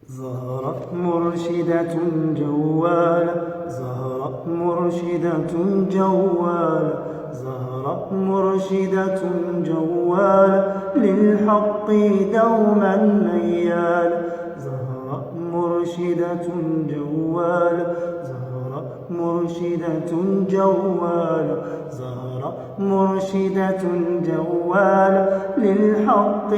زهرة مرشدة جوالة، زهرة مرشدة جوالة، زهرة مرشدة جوالة، للحق دوما ميالة. زهرة مرشدة جوالة، زهرة مرشدة جوالة، زهرة مرشدة جوالة، للحق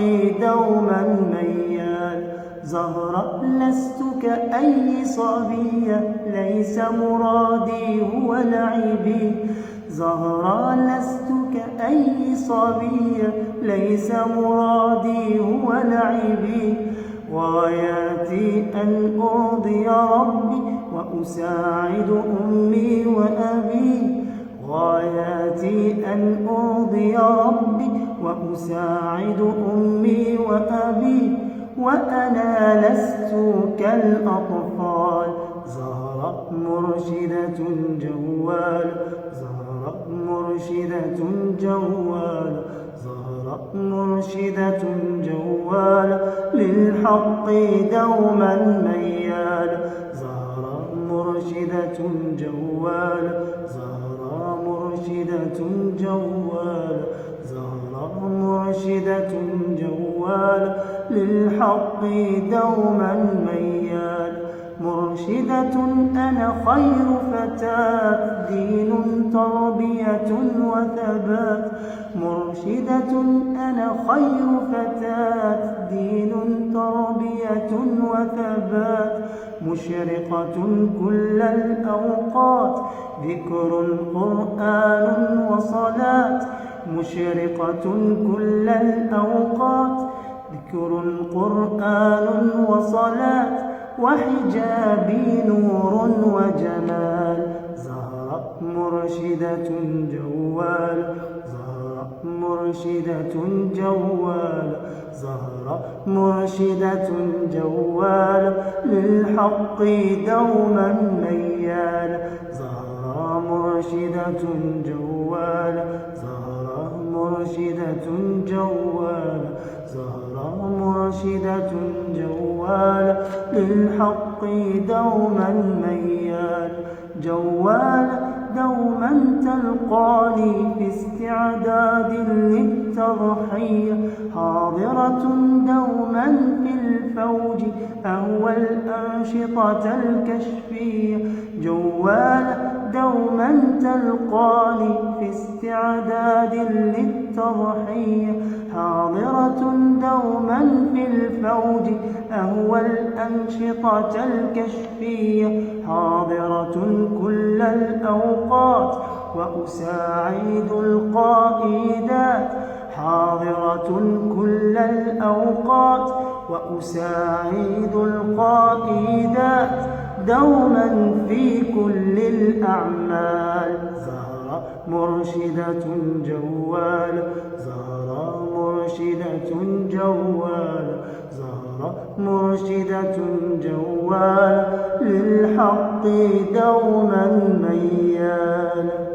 دوما ميالة. زهرة لست كأي صبية، ليس مرادي هو لعبي. زهرة لست كأي صبية، ليس مرادي هو لعبي. غاياتي أن أرضي ربي وأساعد أمي وأبي. غاياتي أن أرضي ربي وأساعد أمي وأبي، وأنا لست كالأطفال. زهرة مرشدة جوالة، زهرة مرشدة جوالة، زهرة مرشدة جوالة، للحق دوما ميالة. زهرة مرشدة جوالة، زهرة مرشدة جوالة، زهرة مرشدة جوالة، للحق دوما ميال. مرشدة أنا خير فتاة، دين تربية وثبات. مرشدة أنا خير فتاة، دين تربية وثبات. مشرقة كل الأوقات، ذكر قرآن وصلاة. مشرقة كل الأوقات، ذكر قرآن وصلاة، وحجابي نور وجمال. زهرة مرشدة جوالة، زهرة مرشدة جوالة، زهرة مرشدة جوالة، للحق دوما ميالة. زهرة مرشدة جوالة، زهرة مرشدة جوالة، زهرة مرشدة جوالة، للحق دوما ميال. جوالة دوما تلقاني في استعداد للتضحية، حاضرة دوما في الفوج أهوى الأنشطة الكشفية. جوالة دوما تلقاني في استعداد للتضحية، حاضرة دوما في الفوج أهوى الأنشطة الكشفية. حاضرة كل الأوقات وأساعد القائدات. حاضرة كل الأوقات وأساعد القائدات، دوما في كل الأعمال. زهرة مرشدة جوالة، زهرة مرشدة جوالة، زهرة مرشدة جوالة، للحق دوما ميالة.